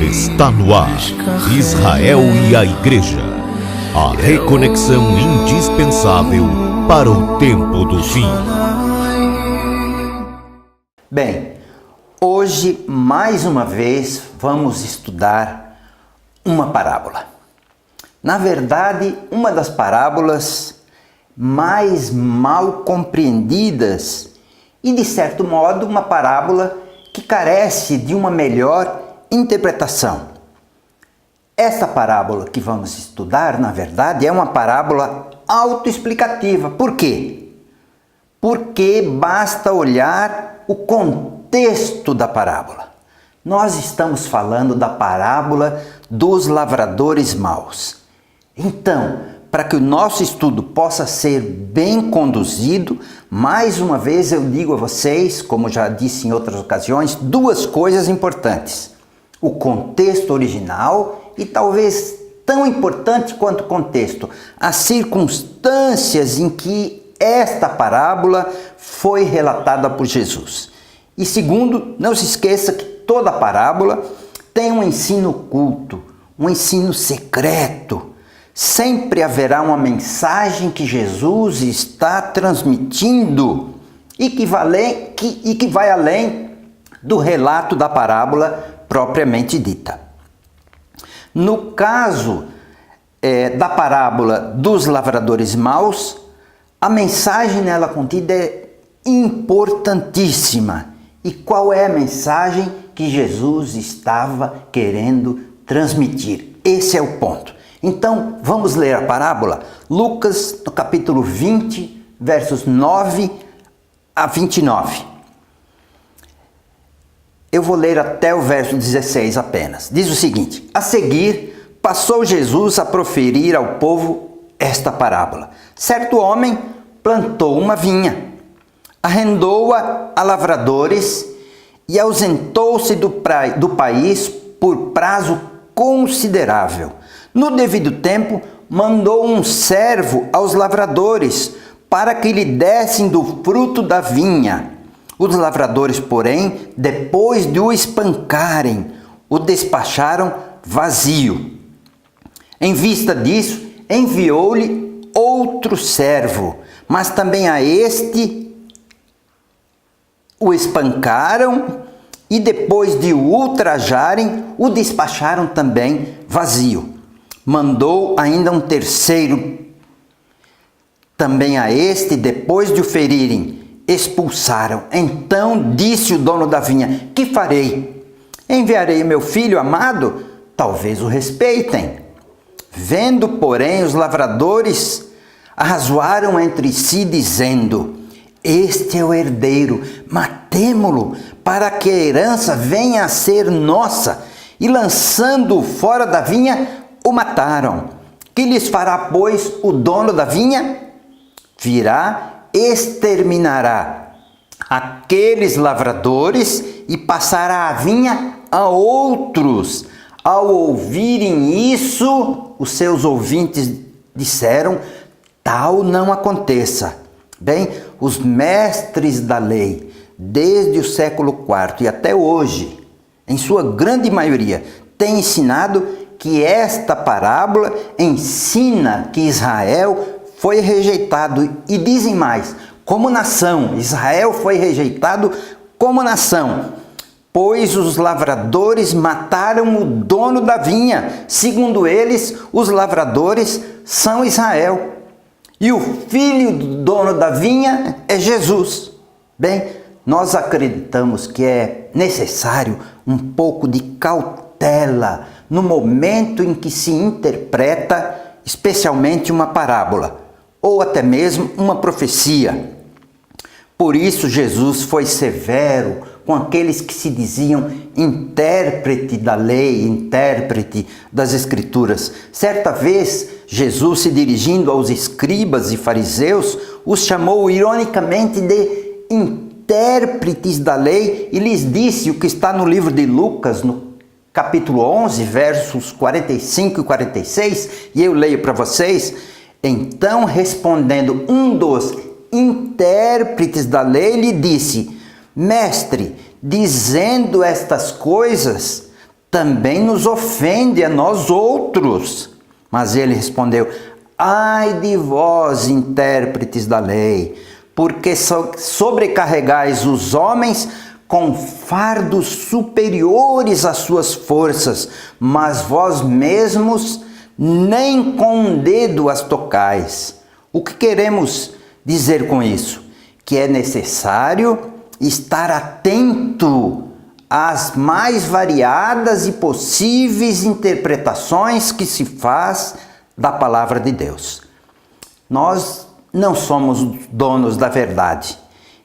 Está no ar, Israel e a Igreja. A reconexão indispensável para o tempo do fim. Bem, hoje mais uma vez vamos estudar uma parábola. Na verdade, uma das parábolas mais mal compreendidas e, de certo modo, uma parábola que carece de uma melhor interpretação. Esta parábola que vamos estudar, na verdade, é uma parábola autoexplicativa. Por quê? Porque basta olhar o contexto da parábola. Nós estamos falando da parábola dos lavradores maus. Então, para que o nosso estudo possa ser bem conduzido, mais uma vez eu digo a vocês, como já disse em outras ocasiões, duas coisas importantes. O contexto original e talvez tão importante quanto o contexto, as circunstâncias em que esta parábola foi relatada por Jesus. E segundo, não se esqueça que toda parábola tem um ensino oculto, um ensino secreto. Sempre haverá uma mensagem que Jesus está transmitindo e que vai além do relato da parábola propriamente dita. No caso da parábola dos lavradores maus, a mensagem nela contida é importantíssima. E qual é a mensagem que Jesus estava querendo transmitir? Esse é o ponto. Então, vamos ler a parábola. Lucas, no capítulo 20, versos 9 a 29. Eu vou ler até o verso 16 apenas. Diz o seguinte: a seguir, passou Jesus a proferir ao povo esta parábola. Certo homem plantou uma vinha, arrendou-a a lavradores e ausentou-se do país por prazo considerável. No devido tempo, mandou um servo aos lavradores para que lhe dessem do fruto da vinha. Os lavradores, porém, depois de o espancarem, o despacharam vazio. Em vista disso, enviou-lhe outro servo, mas também a este o espancaram e depois de o ultrajarem, o despacharam também vazio. Mandou ainda um terceiro, também a este, depois de o ferirem, expulsaram. Então disse o dono da vinha: que farei? Enviarei meu filho amado? Talvez o respeitem. Vendo, porém, os lavradores, arrazoaram entre si, dizendo: este é o herdeiro, matemo-lo, para que a herança venha a ser nossa. E lançando-o fora da vinha, o mataram. Que lhes fará, pois, o dono da vinha? Virá, exterminará aqueles lavradores e passará a vinha a outros. Ao ouvirem isso, os seus ouvintes disseram: tal não aconteça. Bem, os mestres da lei, desde o século IV e até hoje, em sua grande maioria, têm ensinado que esta parábola ensina que Israel foi rejeitado. E dizem mais, como nação, Israel foi rejeitado como nação, pois os lavradores mataram o dono da vinha. Segundo eles, os lavradores são Israel. E o filho do dono da vinha é Jesus. Bem, nós acreditamos que é necessário um pouco de cautela no momento em que se interpreta, especialmente uma parábola, ou até mesmo uma profecia. Por isso Jesus foi severo com aqueles que se diziam intérprete da lei, intérprete das Escrituras. Certa vez, Jesus, se dirigindo aos escribas e fariseus, os chamou ironicamente de intérpretes da lei e lhes disse o que está no livro de Lucas, no capítulo 11, versos 45 e 46, e eu leio para vocês. Então, respondendo um dos intérpretes da lei, lhe disse: mestre, dizendo estas coisas, também nos ofende a nós outros. Mas ele respondeu: ai de vós, intérpretes da lei, porque sobrecarregais os homens com fardos superiores às suas forças, mas vós mesmos nem com um dedo as tocais. O que queremos dizer com isso? Que é necessário estar atento às mais variadas e possíveis interpretações que se faz da palavra de Deus. Nós não somos donos da verdade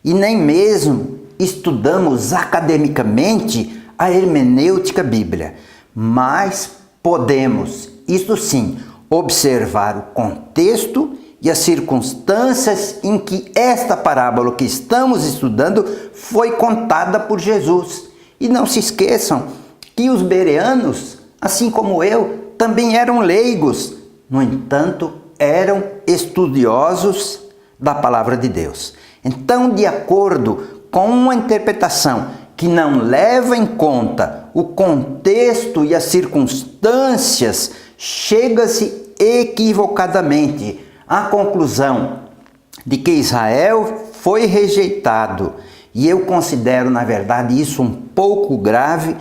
e nem mesmo estudamos academicamente a hermenêutica bíblica, mas podemos, isto sim, observar o contexto e as circunstâncias em que esta parábola que estamos estudando foi contada por Jesus. E não se esqueçam que os bereanos, assim como eu, também eram leigos. No entanto, eram estudiosos da palavra de Deus. Então, de acordo com uma interpretação que não leva em conta o contexto e as circunstâncias, chega-se equivocadamente à conclusão de que Israel foi rejeitado. E eu considero, na verdade, isso um pouco grave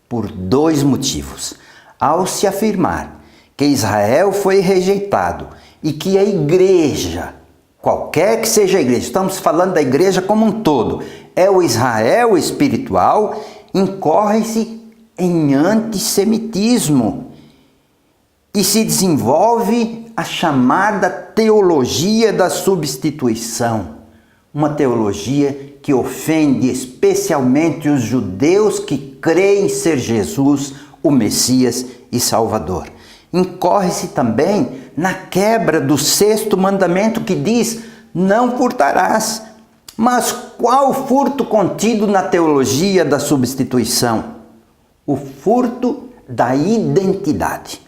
por dois motivos. Ao se afirmar que Israel foi rejeitado e que a igreja, qualquer que seja a igreja, estamos falando da igreja como um todo, é o Israel espiritual, incorre-se em antissemitismo e se desenvolve a chamada teologia da substituição, uma teologia que ofende especialmente os judeus que creem ser Jesus o Messias e Salvador. Incorre-se também na quebra do 6º mandamento que diz: não furtarás. Mas qual furto contido na teologia da substituição? O furto da identidade.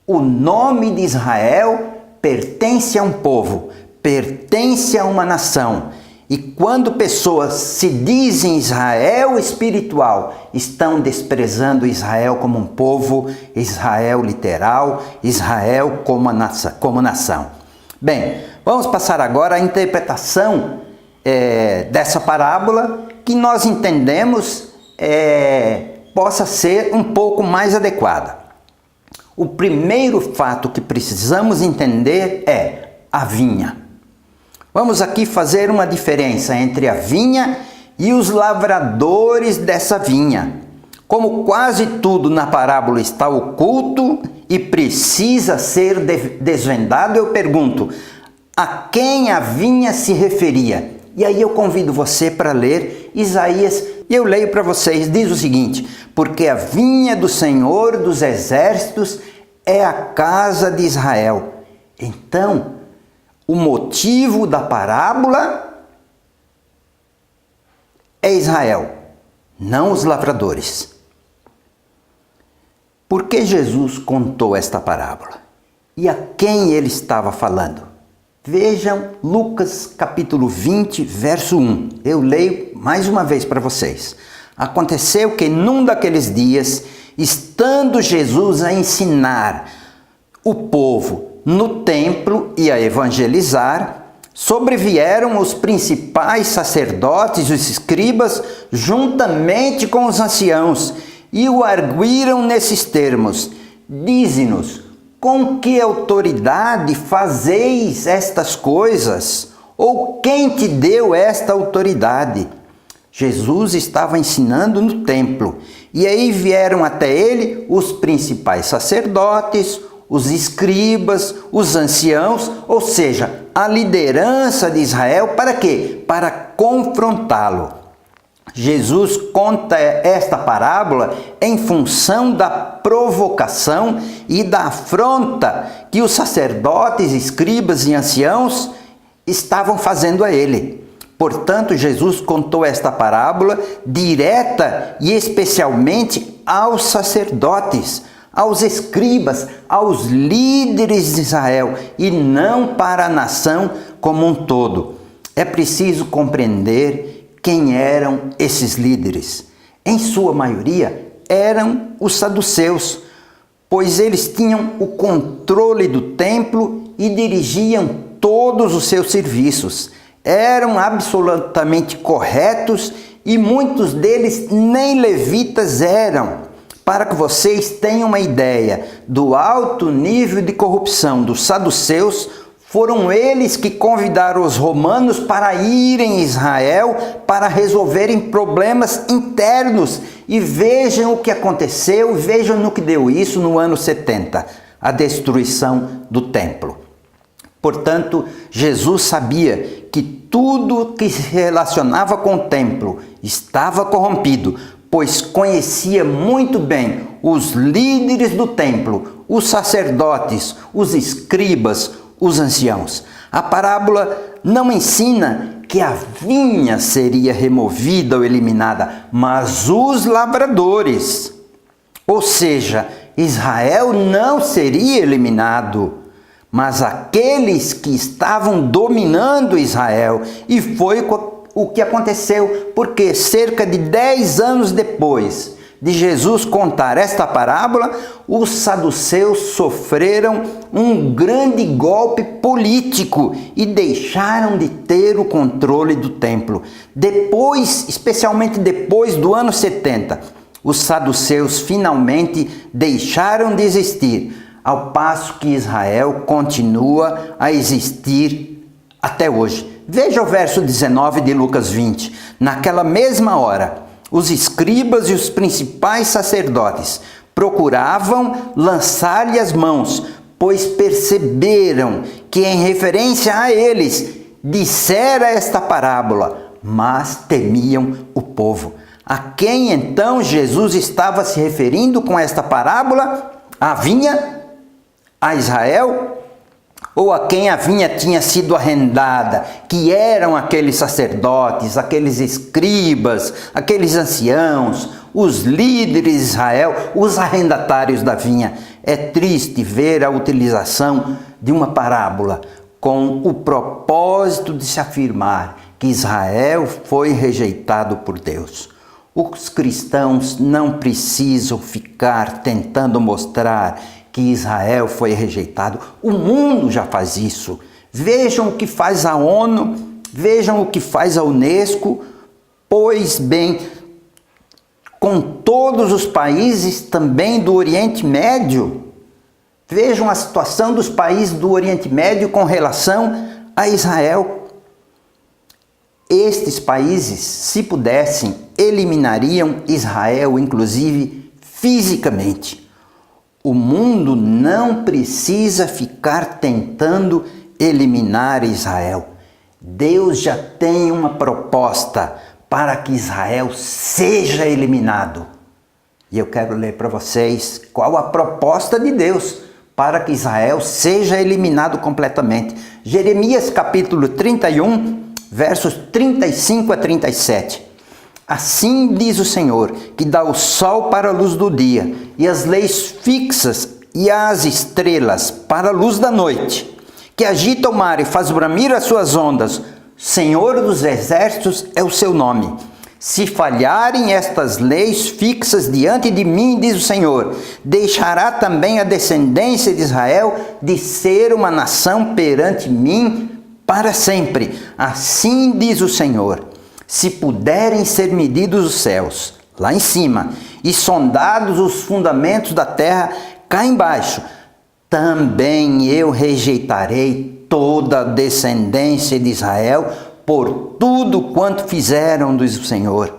O nome de Israel pertence a um povo, pertence a uma nação. E quando pessoas se dizem Israel espiritual, estão desprezando Israel como um povo, Israel literal, Israel como nação. Bem, vamos passar agora à interpretação dessa parábola, que nós entendemos possa ser um pouco mais adequada. O primeiro fato que precisamos entender é a vinha. Vamos aqui fazer uma diferença entre a vinha e os lavradores dessa vinha. Como quase tudo na parábola está oculto e precisa ser desvendado, eu pergunto: a quem a vinha se referia? E aí eu convido você para ler Isaías, e eu leio para vocês, diz o seguinte: porque a vinha do Senhor dos Exércitos é a casa de Israel. Então, o motivo da parábola é Israel, não os lavradores. Por que Jesus contou esta parábola? E a quem ele estava falando? Vejam Lucas capítulo 20, verso 1. Eu leio mais uma vez para vocês. Aconteceu que num daqueles dias, estando Jesus a ensinar o povo no templo e a evangelizar, sobrevieram os principais sacerdotes e os escribas juntamente com os anciãos e o arguíram nesses termos: dize-nos, com que autoridade fazeis estas coisas? Ou quem te deu esta autoridade? Jesus estava ensinando no templo, e aí vieram até ele os principais sacerdotes, os escribas, os anciãos, ou seja, a liderança de Israel, para quê? Para confrontá-lo. Jesus conta esta parábola em função da provocação e da afronta que os sacerdotes, escribas e anciãos estavam fazendo a ele. Portanto, Jesus contou esta parábola direta e especialmente aos sacerdotes, aos escribas, aos líderes de Israel, e não para a nação como um todo. É preciso compreender quem eram esses líderes. Em sua maioria, eram os saduceus, pois eles tinham o controle do templo e dirigiam todos os seus serviços. Eram absolutamente corretos e muitos deles nem levitas eram. Para que vocês tenham uma ideia do alto nível de corrupção dos saduceus, foram eles que convidaram os romanos para irem a Israel para resolverem problemas internos. E vejam o que aconteceu, vejam no que deu isso no ano 70, a destruição do templo. Portanto, Jesus sabia que tudo que se relacionava com o templo estava corrompido, pois conhecia muito bem os líderes do templo, os sacerdotes, os escribas, os anciãos. A parábola não ensina que a vinha seria removida ou eliminada, mas os lavradores. Ou seja, Israel não seria eliminado, mas aqueles que estavam dominando Israel. E foi o que aconteceu, porque cerca de 10 anos depois de Jesus contar esta parábola, os saduceus sofreram um grande golpe político e deixaram de ter o controle do templo. Depois, especialmente depois do ano 70, os saduceus finalmente deixaram de existir, ao passo que Israel continua a existir até hoje. Veja o verso 19 de Lucas 20. Naquela mesma hora, os escribas e os principais sacerdotes procuravam lançar-lhe as mãos, pois perceberam que em referência a eles dissera esta parábola, mas temiam o povo. A quem então Jesus estava se referindo com esta parábola? A vinha? A Israel? Ou a quem a vinha tinha sido arrendada, que eram aqueles sacerdotes, aqueles escribas, aqueles anciãos, os líderes de Israel, os arrendatários da vinha. É triste ver a utilização de uma parábola com o propósito de se afirmar que Israel foi rejeitado por Deus. Os cristãos não precisam ficar tentando mostrar que Israel foi rejeitado. O mundo já faz isso. Vejam o que faz a ONU, vejam o que faz a Unesco. Pois bem, com todos os países também do Oriente Médio, vejam a situação dos países do Oriente Médio com relação a Israel. Estes países, se pudessem, eliminariam Israel, inclusive fisicamente. O mundo não precisa ficar tentando eliminar Israel. Deus já tem uma proposta para que Israel seja eliminado. E eu quero ler para vocês qual a proposta de Deus para que Israel seja eliminado completamente. Jeremias capítulo 31, versos 35 a 37. Assim diz o Senhor, que dá o sol para a luz do dia, e as leis fixas e as estrelas para a luz da noite, que agita o mar e faz bramir as suas ondas. Senhor dos exércitos é o seu nome. Se falharem estas leis fixas diante de mim, diz o Senhor, deixará também a descendência de Israel de ser uma nação perante mim para sempre. Assim diz o Senhor. Se puderem ser medidos os céus, lá em cima, e sondados os fundamentos da terra, cá embaixo, também eu rejeitarei toda a descendência de Israel por tudo quanto fizeram, diz o Senhor.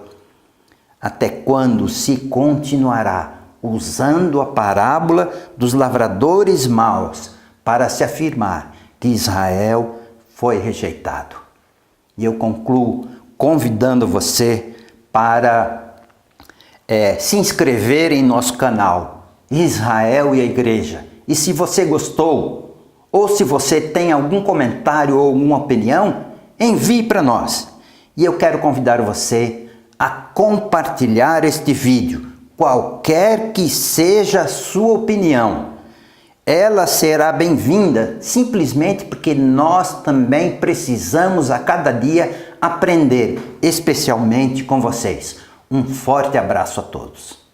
Até quando se continuará usando a parábola dos lavradores maus para se afirmar que Israel foi rejeitado? E eu concluo convidando você para se inscrever em nosso canal Israel e a Igreja. E se você gostou, ou se você tem algum comentário ou alguma opinião, envie para nós. E eu quero convidar você a compartilhar este vídeo, qualquer que seja a sua opinião. Ela será bem-vinda simplesmente porque nós também precisamos a cada dia aprender, especialmente com vocês. Um forte abraço a todos.